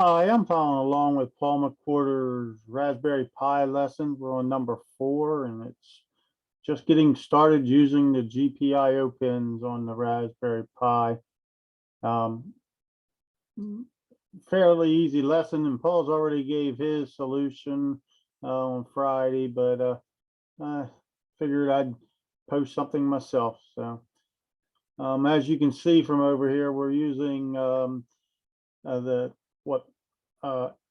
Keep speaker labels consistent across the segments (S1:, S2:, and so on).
S1: Hi, I'm following along with Paul McWhorter's Raspberry Pi lesson. We're on number 4, and it's just getting started using the GPIO pins on the Raspberry Pi. Um, Fairly easy lesson, and Paul's already gave his solution on Friday, but I figured I'd post something myself. So, as you can see from over here, we're using the what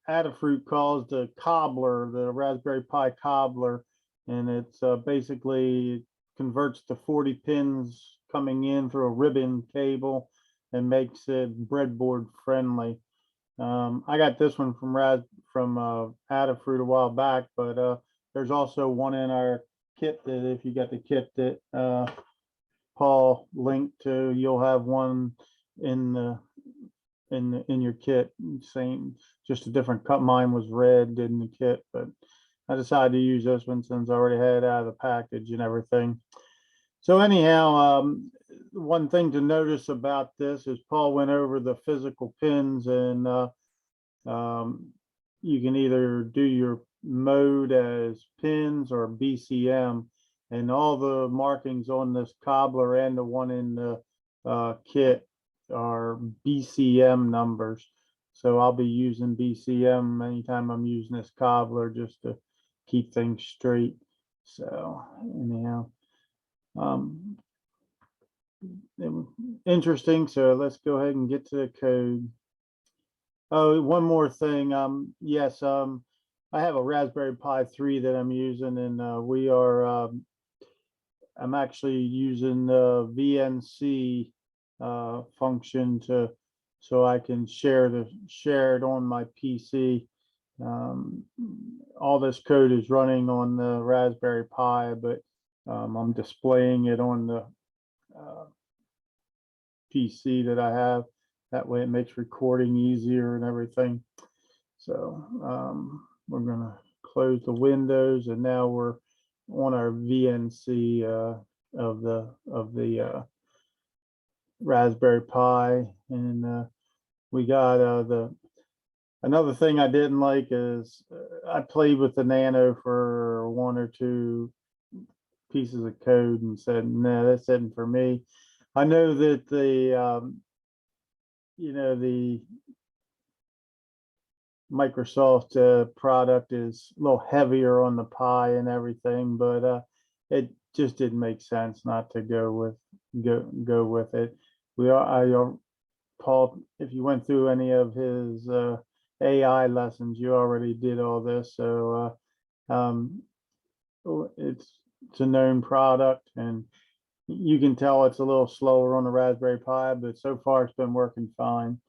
S1: Adafruit calls the cobbler, the Raspberry Pi cobbler, and it's basically converts the 40 pins coming in through a ribbon cable and makes it breadboard friendly. I got this one from Adafruit a while back, but there's also one in our kit that if you got the kit that Paul linked to, you'll have one in the in your kit. Same, just a different cut. Mine was red in the kit, but I decided to use this one since I already had it out of the package and everything. So anyhow, one thing to notice about this is Paul went over the physical pins, and you can either do your mode as pins or BCM, and all the markings on this cobbler and the one in the kit are BCM numbers. So I'll be using BCM anytime I'm using this cobbler just to keep things straight. So anyhow, interesting. So let's go ahead and get to the code. Oh, one more thing. Yes, I have a Raspberry Pi 3 that I'm using, and I'm actually using the VNC function so I can share it on my PC. All this code is running on the Raspberry Pi, but I'm displaying it on the PC that I have. That way it makes recording easier and everything. So we're going to close the windows, and now we're on our VNC of the Raspberry Pi, and we got another thing I didn't like is I played with the Nano for 1 or 2 pieces of code and said, no, that's isn't for me. I know that the Microsoft product is a little heavier on the Pi and everything, but it just didn't make sense not to go with it. Paul, if you went through any of his AI lessons, you already did all this, so it's a known product, and you can tell it's a little slower on the Raspberry Pi, but so far it's been working fine.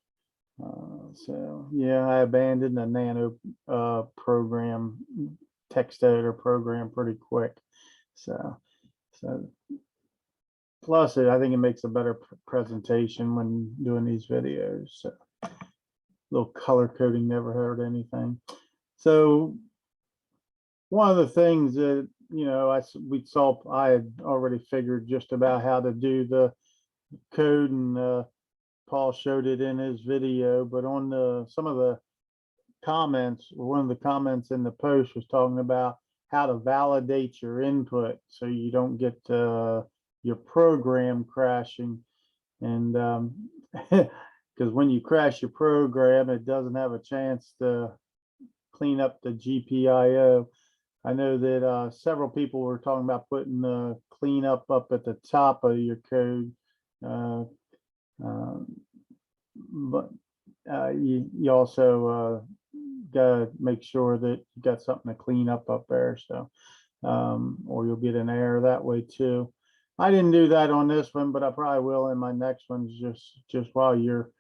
S1: So yeah, I abandoned the Nano program, text editor program, pretty quick. So plus I think it makes a better presentation when doing these videos. So a little color coding never hurt anything. So one of the things that I had already figured just about how to do the code, and Paul showed it in his video, but on some of the comments, one of the comments in the post was talking about how to validate your input so you don't get your program crashing. And because when you crash your program, it doesn't have a chance to clean up the GPIO. I know that several people were talking about putting the cleanup up at the top of your code. But you also gotta make sure that you got something to clean up there, so or you'll get an error that way too. I didn't do that on this one, but I probably will in my next ones. Just while you're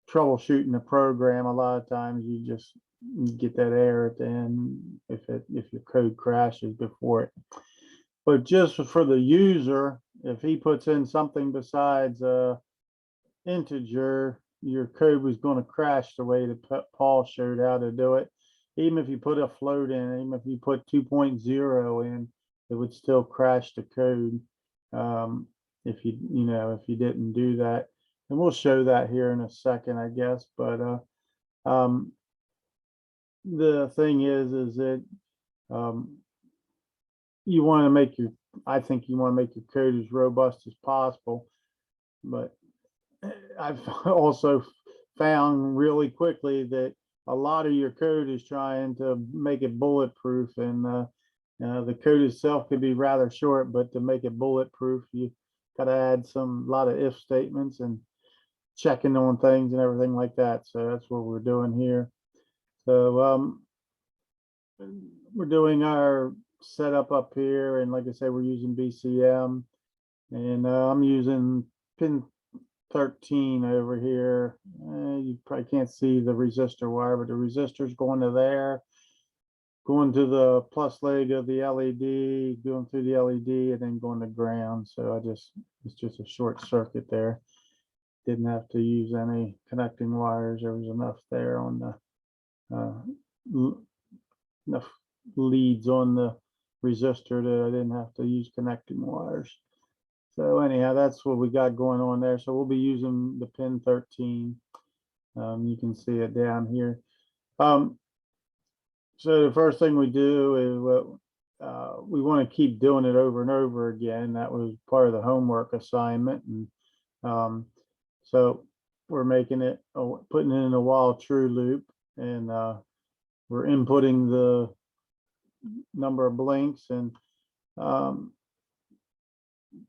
S1: troubleshooting the program, a lot of times you just get that error at the end if your code crashes before it. But just for the user, if he puts in something besides integer, your code was going to crash the way that Paul showed how to do it. Even if you put a float in, even if you put 2.0 in, it would still crash the code if you didn't do that. And we'll show that here in a second, I guess. But the thing is that you want to make your, I think you want to make your code as robust as possible, but I've also found really quickly that a lot of your code is trying to make it bulletproof, and the code itself could be rather short, but to make it bulletproof, you got to add a lot of if statements and checking on things and everything like that. So that's what we're doing here. So we're doing our setup up here, and like I say, we're using BCM, and I'm using pin 13 over here. You probably can't see the resistor wire, but the resistor is going to there, going to the plus leg of the LED, going through the LED, and then going to ground. So it's just a short circuit there. Didn't have to use any connecting wires. There was enough there on the enough leads on the resistor that I didn't have to use connecting wires. So anyhow, that's what we got going on there. So we'll be using the pin 13. You can see it down here. So the first thing we do is we want to keep doing it over and over again. That was part of the homework assignment. And so we're making it, putting it in a while true loop, and we're inputting the number of blinks, and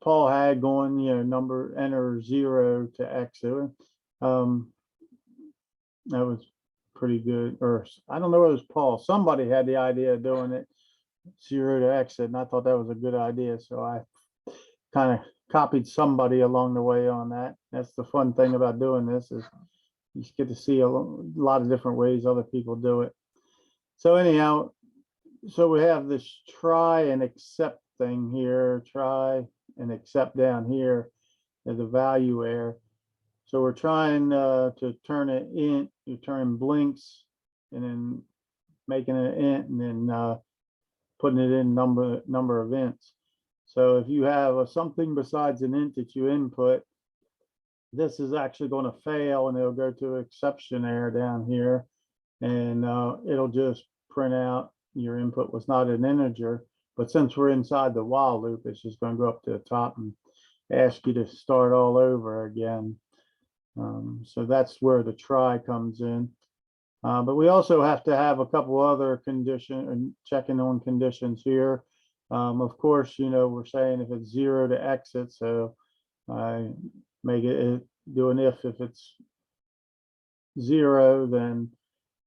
S1: Paul had going, enter 0 to exit. That was pretty good. Or I don't know if it was Paul. Somebody had the idea of doing it 0 to exit, and I thought that was a good idea. So I kind of copied somebody along the way on that. That's the fun thing about doing this, is you get to see a lot of different ways other people do it. So anyhow, so we have this try and accept thing here, try and accept down here as a value error. So we're trying to turn it in, you turn blinks, and then making it int, and then putting it in number of ints. So if you have something besides an int that you input, this is actually going to fail, and it'll go to exception error down here, and it'll just print out your input was not an integer. But since we're inside the while loop, it's just going to go up to the top and ask you to start all over again. So that's where the try comes in. But we also have to have a couple other condition and checking on conditions here. Of course, we're saying if it's 0 to exit, so I make it do an if it's 0, then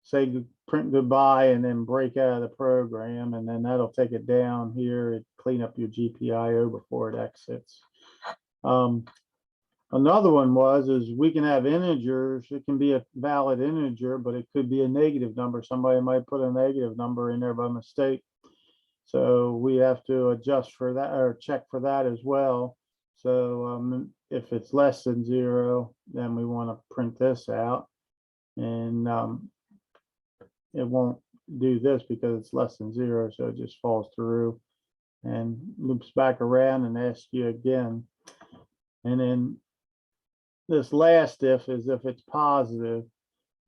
S1: say print goodbye and then break out of the program, and then that'll take it down here and clean up your GPIO before it exits. Another one is we can have integers. It can be a valid integer, but it could be a negative number. Somebody might put a negative number in there by mistake. So we have to adjust for that, or check for that as well. So if it's less than 0, then we want to print this out, and it won't do this because it's less than 0, so it just falls through and loops back around and asks you again. And then this last if is if it's positive,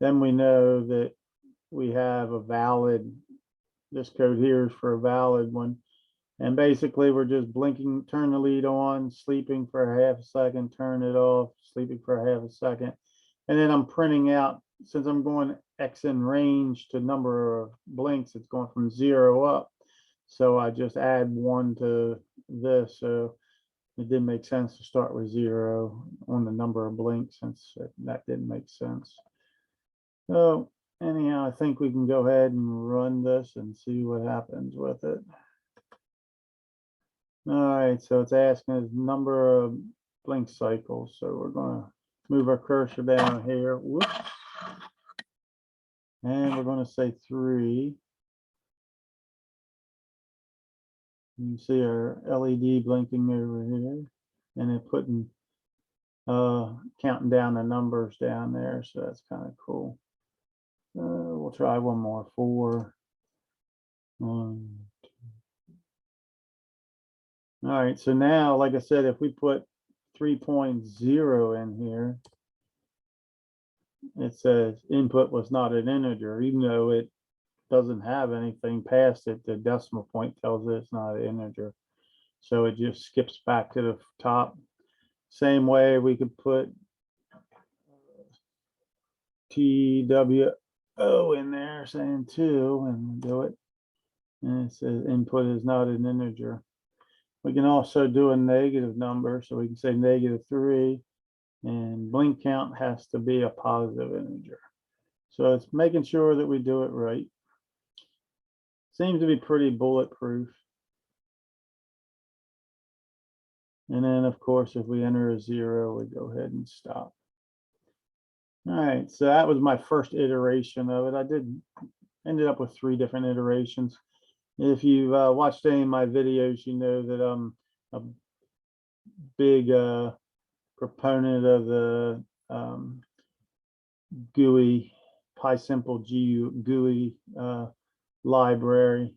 S1: then we know that we have a valid, this code here is for a valid one. And basically we're just blinking, turn the lead on, sleeping for a half a second, turn it off, sleeping for a half a second. And then I'm printing out, since I'm going X in range to number of blinks, it's going from 0 up. So I just add 1 to this. So it didn't make sense to start with 0 on the number of blinks, since that didn't make sense. So anyhow, I think we can go ahead and run this and see what happens with it. All right, so it's asking us number of blink cycles. So we're going to move our cursor down here. Whoops. And we're going to say 3. You can see our LED blinking over here, and then putting counting down the numbers down there. So that's kind of cool. We'll try one more. 4. 1, 2. All right, so now, like I said, if we put 3.0 in here, it says input was not an integer, even though it doesn't have anything past it, the decimal point tells it it's not an integer. So it just skips back to the top. Same way we could put TWO in there saying 2 and do it. And it says input is not an integer. We can also do a negative number. So we can say -3 and blink count has to be a positive integer. So it's making sure that we do it right. Seems to be pretty bulletproof. And then of course, if we enter a 0, we go ahead and stop. All right, so that was my first iteration of it. Ended up with 3 different iterations. If you've watched any of my videos, you know that I'm a big proponent of the GUI, PySimple GUI library.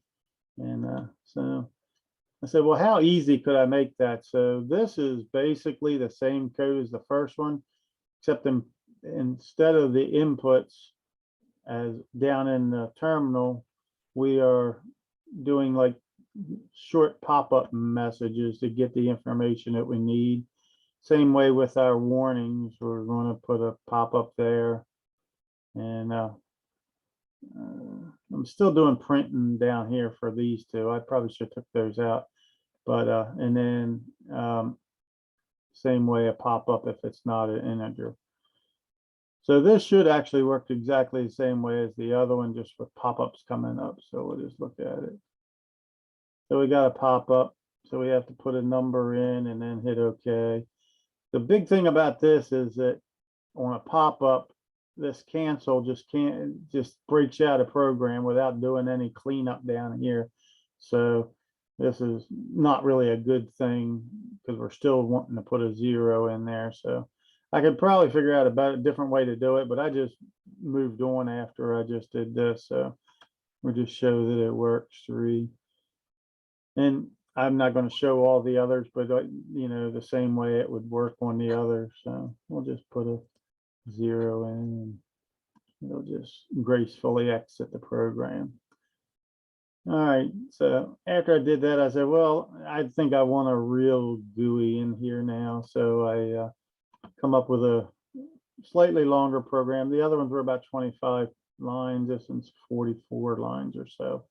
S1: And so I said, well, how easy could I make that? So this is basically the same code as the first one, except instead of the inputs as down in the terminal, we are doing like short pop-up messages to get the information that we need. Same way with our warnings, we're going to put a pop-up there. And I'm still doing printing down here for these two. I probably should have took those out. But and then same way a pop-up if it's not an integer. So this should actually work exactly the same way as the other one, just with pop-ups coming up. So we'll just look at it. So we got a pop-up. So we have to put a number in and then hit OK. The big thing about this is that on a pop-up, this cancel just breaks out a program without doing any cleanup down here. So this is not really a good thing because we're still wanting to put a 0 in there. So I could probably figure out about a different way to do it, but I just moved on after I just did this. So we'll just show that it works. 3. And I'm not going to show all the others, but you know, the same way it would work on the others. So we'll just put a 0 in and it'll just gracefully exit the program. All right, so after I did that, I said, well, I think I want a real GUI in here now. So I come up with a slightly longer program. The other ones were about 25 lines. This one's 44 lines or so.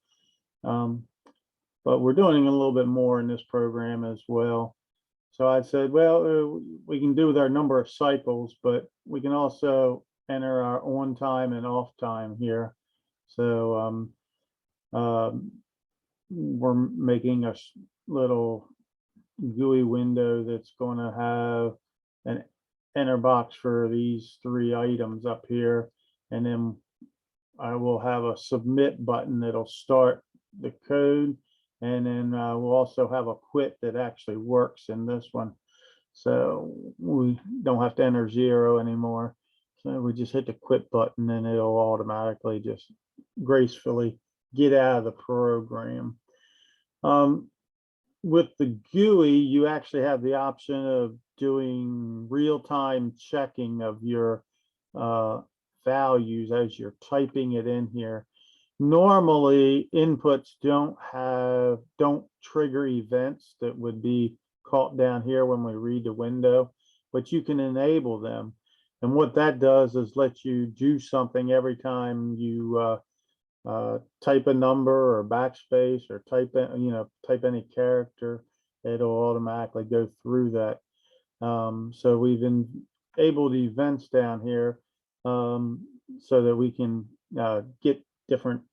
S1: But we're doing a little bit more in this program as well. So I said, well, we can do with our number of cycles, but we can also enter our on time and off time here. So we're making a little GUI window that's going to have an enter box for these 3 items up here. And then I will have a submit button that'll start the code. And then we'll also have a quit that actually works in this one. So we don't have to enter 0 anymore. So we just hit the quit button and it'll automatically just gracefully get out of the program. With the GUI, you actually have the option of doing real-time checking of your values as you're typing it in here. Normally, inputs don't trigger events that would be caught down here when we read the window, but you can enable them. And what that does is let you do something every time you type a number or backspace or type any character. It'll automatically go through that. So we've enabled events down here so that we can get different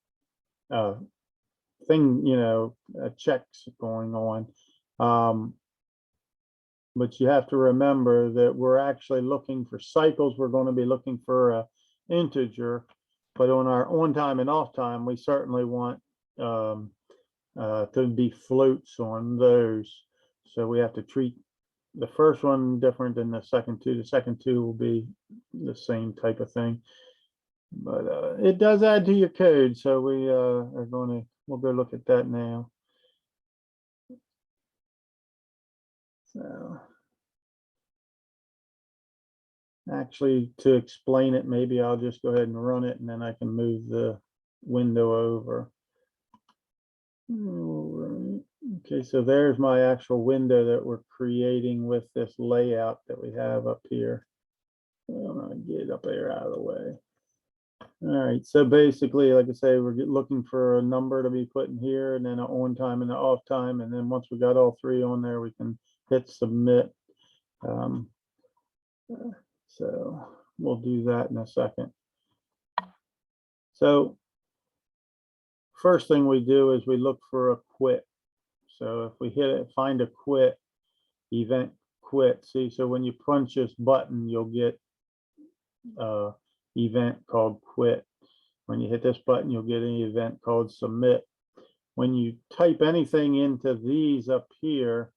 S1: checks going on. But you have to remember that we're actually looking for cycles. We're going to be looking for an integer, but on our on time and off time, we certainly want to be floats on those. So we have to treat the first one different than the second 2. The second 2 will be the same type of thing. But it does add to your code, so we'll go look at that now. So actually, to explain it, maybe I'll just go ahead and run it, and then I can move the window over. All right. Okay, so there's my actual window that we're creating with this layout that we have up here. I'm gonna get up there out of the way. All right, so basically, like I say, we're looking for a number to be put in here, and then an on time and an off time, and then once we got all three on there, we can hit submit. So we'll do that in a second. So first thing we do is we look for a quit. So if we hit it, find a quit, event quit. See, so when you punch this button, you'll get an event called quit. When you hit this button, you'll get an event called submit. When you type anything into these up here,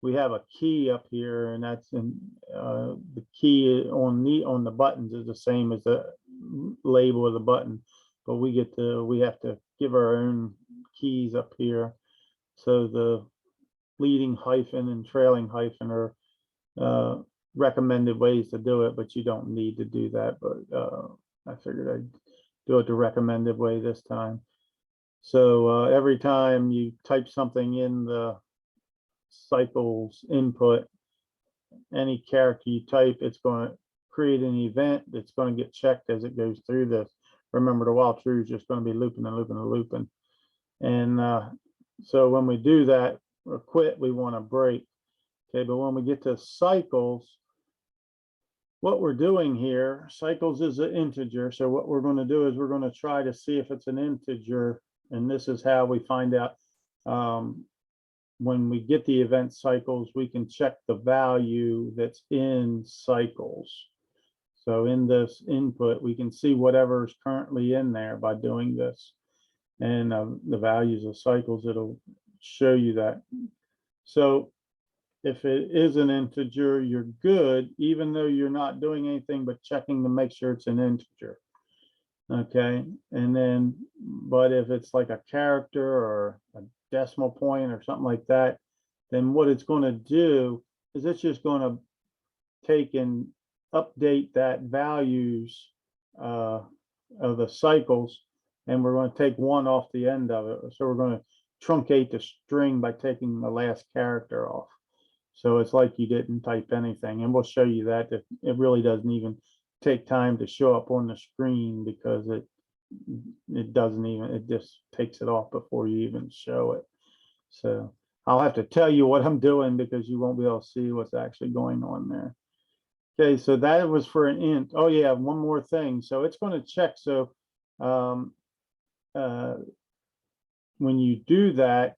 S1: we have a key up here, and that's in the key on the buttons is the same as the label of the button, but we have to give our own keys up here. So the leading hyphen and trailing hyphen are recommended ways to do it, but you don't need to do that. But I figured I'd do it the recommended way this time. So every time you type something in the cycles input, any character you type, it's going to create an event that's going to get checked as it goes through this. Remember, the while true is just going to be looping and looping and looping. And so when we do that, or quit, we want to break. Okay, but when we get to cycles, what we're doing here, cycles is an integer. So what we're going to do is we're going to try to see if it's an integer, and this is how we find out. When we get the event cycles, we can check the value that's in cycles. So in this input, we can see whatever is currently in there by doing this. And the values of cycles, it'll show you that. So if it is an integer, you're good, even though you're not doing anything but checking to make sure it's an integer. Okay, and then, but if it's like a character or a decimal point or something like that, then what it's going to do is it's just going to take and update that values of the cycles, and we're going to take one off the end of it. So we're going to truncate the string by taking the last character off. So it's like you didn't type anything, and we'll show you that it really doesn't even take time to show up on the screen, because it doesn't even, it just takes it off before you even show it. So I'll have to tell you what I'm doing, because you won't be able to see what's actually going on there. Okay, so that was for an int. Oh yeah, one more thing. So it's going to check. So when you do that,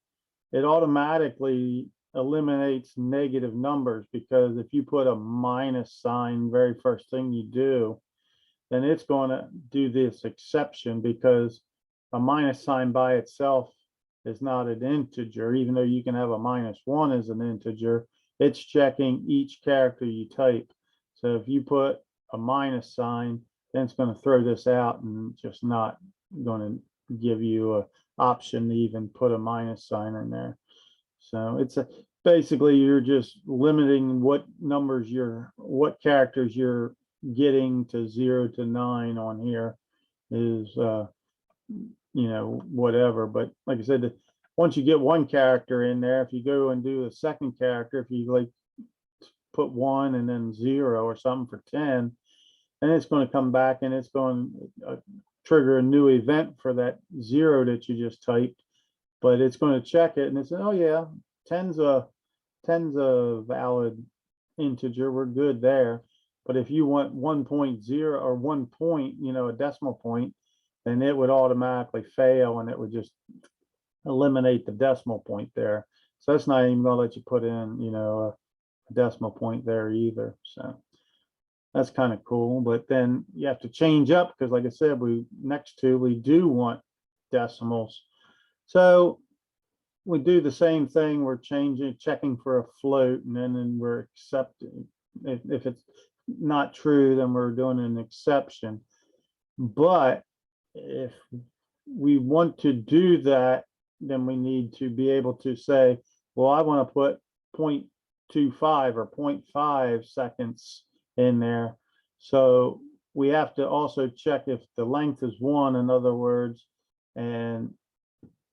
S1: it automatically eliminates negative numbers, because if you put a minus sign very first thing you do, then it's going to do this exception, because a minus sign by itself is not an integer. Even though you can have a -1 as an integer, it's checking each character you type. So if you put a minus sign, then it's going to throw this out and just not going to give you an option to even put a minus sign in there. So it's basically you're just limiting what numbers what characters you're getting to 0 to 9 on here is whatever. But like I said, once you get one character in there, if you go and do a second character, if you like put 1 and then 0 or something for 10, and it's going to come back and it's going to trigger a new event for that 0 that you just typed. But it's going to check it and it's, oh yeah, 10's a valid integer, we're good there. But if you want 1.0 or 1 point, a decimal point, then it would automatically fail and it would just eliminate the decimal point there. So that's not even going to let you put in, a decimal point there either. So that's kind of cool. But then you have to change up, because like I said, we do want decimals. So we do the same thing. We're checking for a float, and then we're accepting. If it's not true, then we're doing an exception. But if we want to do that, then we need to be able to say, well, I want to put 0.25 or 0.5 seconds in there. So we have to also check if the length is 1, in other words, and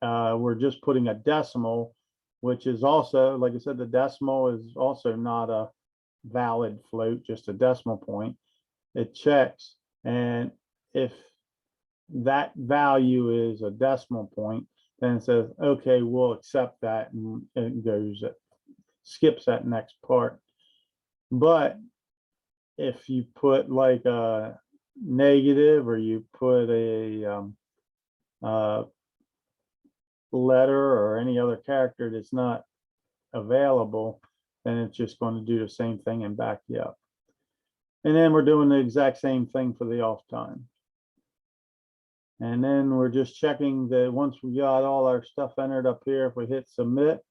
S1: we're just putting a decimal, which is also, like I said, the decimal is also not a valid float, just a decimal point. It checks, and if that value is a decimal point, then it says, okay, we'll accept that, and it goes, it skips that next part. But if you put like a negative, or you put a letter or any other character that's not available, then it's just going to do the same thing and back you up. And then we're doing the exact same thing for the off time. And then we're just checking that once we got all our stuff entered up here, if we hit submit,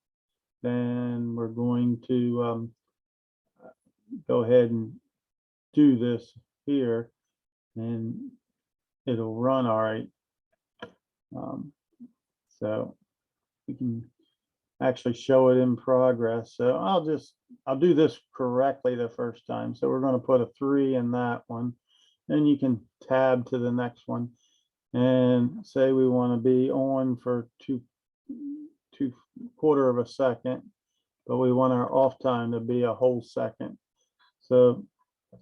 S1: then we're going to go ahead and do this here, and it'll run all right. So we can actually show it in progress. So I'll do this correctly the first time. So we're going to put a 3 in that one, and you can tab to the next one and say we want to be on for two quarter of a second, but we want our off time to be a whole second. So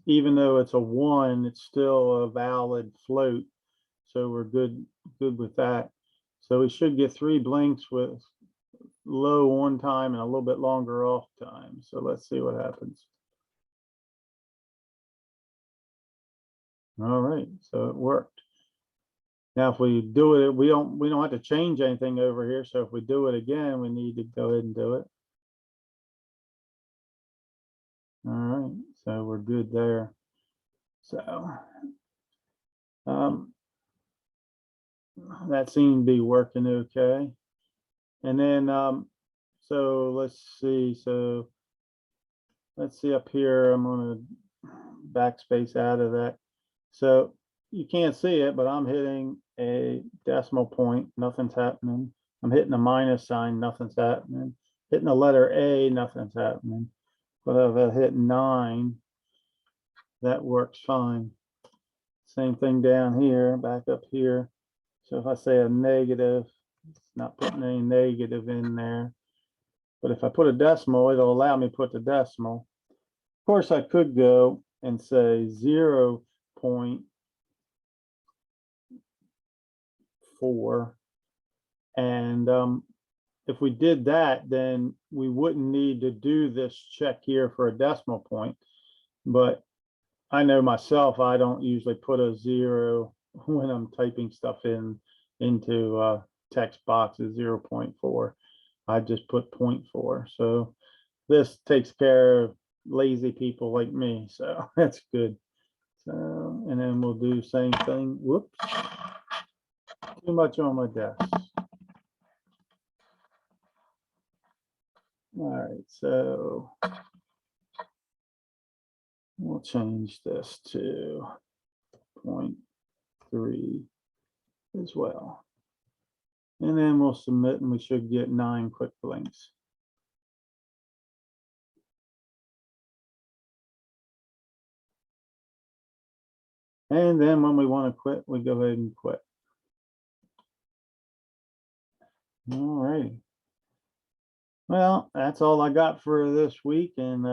S1: even though it's a 1, it's still a valid float. So we're good with that. So we should get 3 blinks with low on time and a little bit longer off time. So let's see what happens. All right, so it worked. Now if we do it, we don't have to change anything over here. So if we do it again, we need to go ahead and do it. All right, so we're good there. So that seemed to be working okay. And then so let's see. So let's see up here. I'm going to backspace out of that. So you can't see it, but I'm hitting a decimal point, nothing's happening. I'm hitting a minus sign, nothing's happening. Hitting the letter A, nothing's happening. But if I hit 9, that works fine. Same thing down here, back up here. So if I say a negative, it's not putting any negative in there. But if I put a decimal, it'll allow me to put the decimal. Of course, I could go and say 0.4. And if we did that, then we wouldn't need to do this check here for a decimal point. But I know myself, I don't usually put a 0 when I'm typing stuff into text boxes, 0.4. I just put 0.4. So this takes care of lazy people like me. So that's good. So, and then we'll do the same thing. Whoops. Too much on my desk. All right, so we'll change this to 0.3 as well. And then we'll submit, and we should get 9 quick blinks. And then when we want to quit, we go ahead and quit. All right. Well, that's all I got for this week. And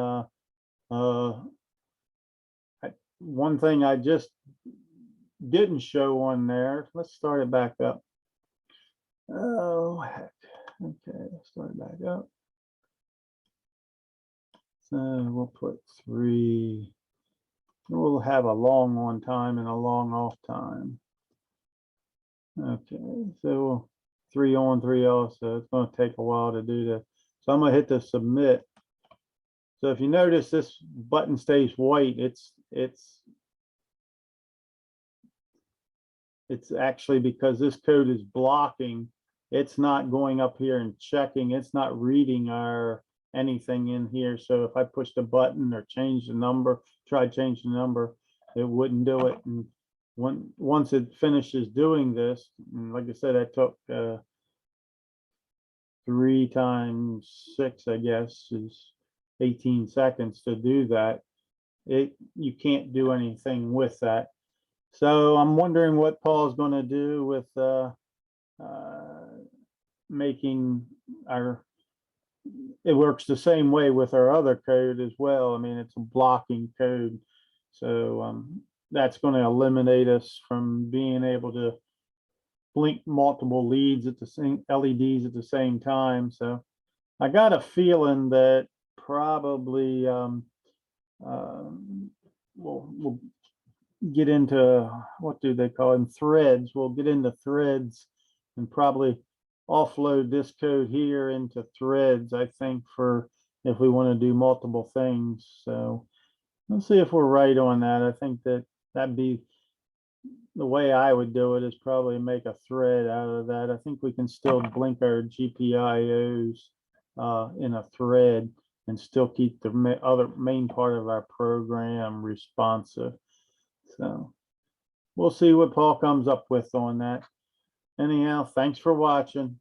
S1: one thing I just didn't show on there. Let's start it back up. Oh, heck. Okay, let's start it back up. So we'll put 3. We'll have a long on time and a long off time. Okay, so 3 on, 3 off. So it's going to take a while to do that. So I'm going to hit the submit. So if you notice, this button stays white. It's actually because this code is blocking. It's not going up here and checking. It's not reading our anything in here. So if I pushed a button or change the number, try to change the number, it wouldn't do it. And once it finishes doing this, and like I said, I took 3 times 6, I guess, is 18 seconds to do that. You can't do anything with that. So I'm wondering what Paul's going to do with making our, it works the same way with our other code as well. I mean, it's a blocking code. So that's going to eliminate us from being able to blink multiple leads at the same LEDs at the same time. So I got a feeling that probably we'll get into, what do they call them, threads. We'll get into threads and probably offload this code here into threads, I think, for if we want to do multiple things. So let's see if we're right on that. I think that that'd be the way I would do it, is probably make a thread out of that. I think we can still blink our GPIOs in a thread and still keep the other main part of our program responsive. So we'll see what Paul comes up with on that. Anyhow, thanks for watching.